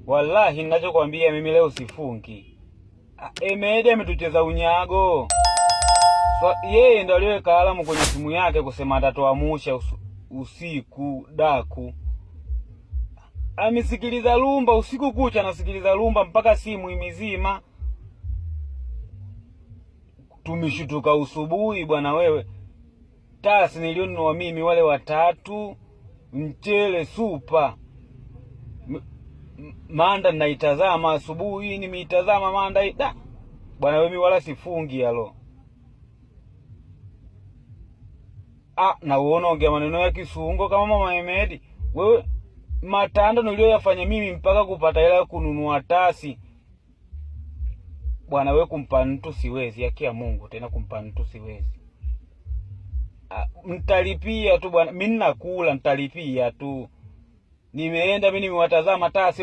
Wallahi ninachokwambia mimi leo sifungi. Emedi ametucheza unyago. So, yeye ndo aliweka alamu kwenye simu yake kusema atatoamusha usiku daku. Amesikiliza lumba usiku kucha, anasikiliza lumba mpaka simu imizima. Tumeshutuka usubuhi bwana wewe. Tasi nilionunua mimi wale watatu, mchele super. Manda naitazama asubuhi, nimeitazama manda da. Bwana wewe wala sifungi yalo. Na uona ongea maneno ya kisungo kama mama Emedi. Wewe matando niliyoyafanya mimi mpaka kupata hela kununua tasi. Bwana wewe kumpa mtu siwezi, haki ya Mungu tena kumpa mtu siwezi. Mtalipia tu bwana, mimi nakula mtalipia tu. Nimeenda mimi nimewatazama tasi